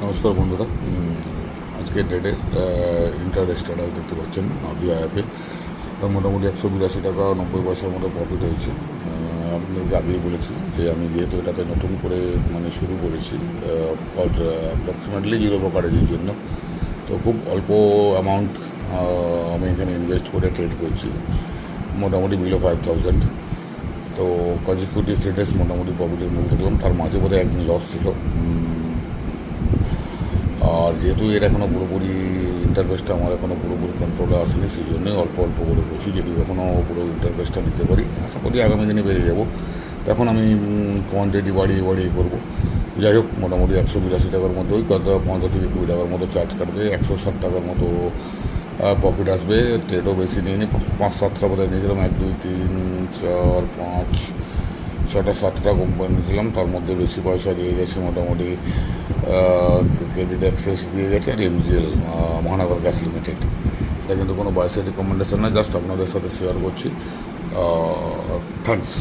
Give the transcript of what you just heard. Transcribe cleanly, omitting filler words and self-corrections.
নমস্কার বন্ধুরা। আজকে ডেটের ইন্টারেস্টেড দেখতে পাচ্ছেন নাভিয়া অ্যাপে মোটামুটি 182 টাকা 90 পয়সার মতো প্রফিট হয়েছে। আপনাদেরকে আগেই বলেছি যে আমি যেহেতু এটাতে নতুন করে শুরু করেছি ফর অ্যাপ্রক্সিমেটলি জিরো ব্রোকারেজের জন্য, তো খুব অল্প অ্যামাউন্ট আমি এখানে ইনভেস্ট করে ট্রেড করছি, মোটামুটি বিলো 5000। তো কনজিকিউটিভ 3 days মোটামুটি প্রফিটের মুখ দেখলাম, তার মাঝে বোধহয় একদিন লস ছিল। আর যেহেতু এর এখনও পুরোপুরি ইন্টারভেস্টটা আমার এখনও পুরোপুরি কন্ট্রোলে আসেনি, সেই জন্যই অল্প অল্প করে করছি। যদি এখনও পুরো ইন্টারভেস্টটা নিতে পারি, আশা করি আগামী দিনে বেরিয়ে যাবো। তখন আমি কোয়ান্টিটি বাড়িয়ে বাড়িয়ে করবো। যাই হোক, মোটামুটি 182 টাকার মধ্যে ওই কত 15 থেকে 20 টাকার মতো চার্জ কাটবে, 160 টাকার মতো প্রফিট আসবে। ট্রেডও বেশি নিয়ে 5-7টা বোধহয় নিয়েছিলাম, 1 2 3 4 5 6টা 7টা কোম্পানি নিয়েছিলাম। তার মধ্যে বেশি পয়সা দিয়ে গেছে মোটামুটি ক্রেডিট অ্যাক্সেস দিয়ে গেছে আর এমজিএল মহানগর গ্যাস লিমিটেড। এটা কিন্তু কোনো বায়োসের রিকমেন্ডেশন নয়, জাস্ট আপনাদের সাথে শেয়ার করছি। থ্যাঙ্কস।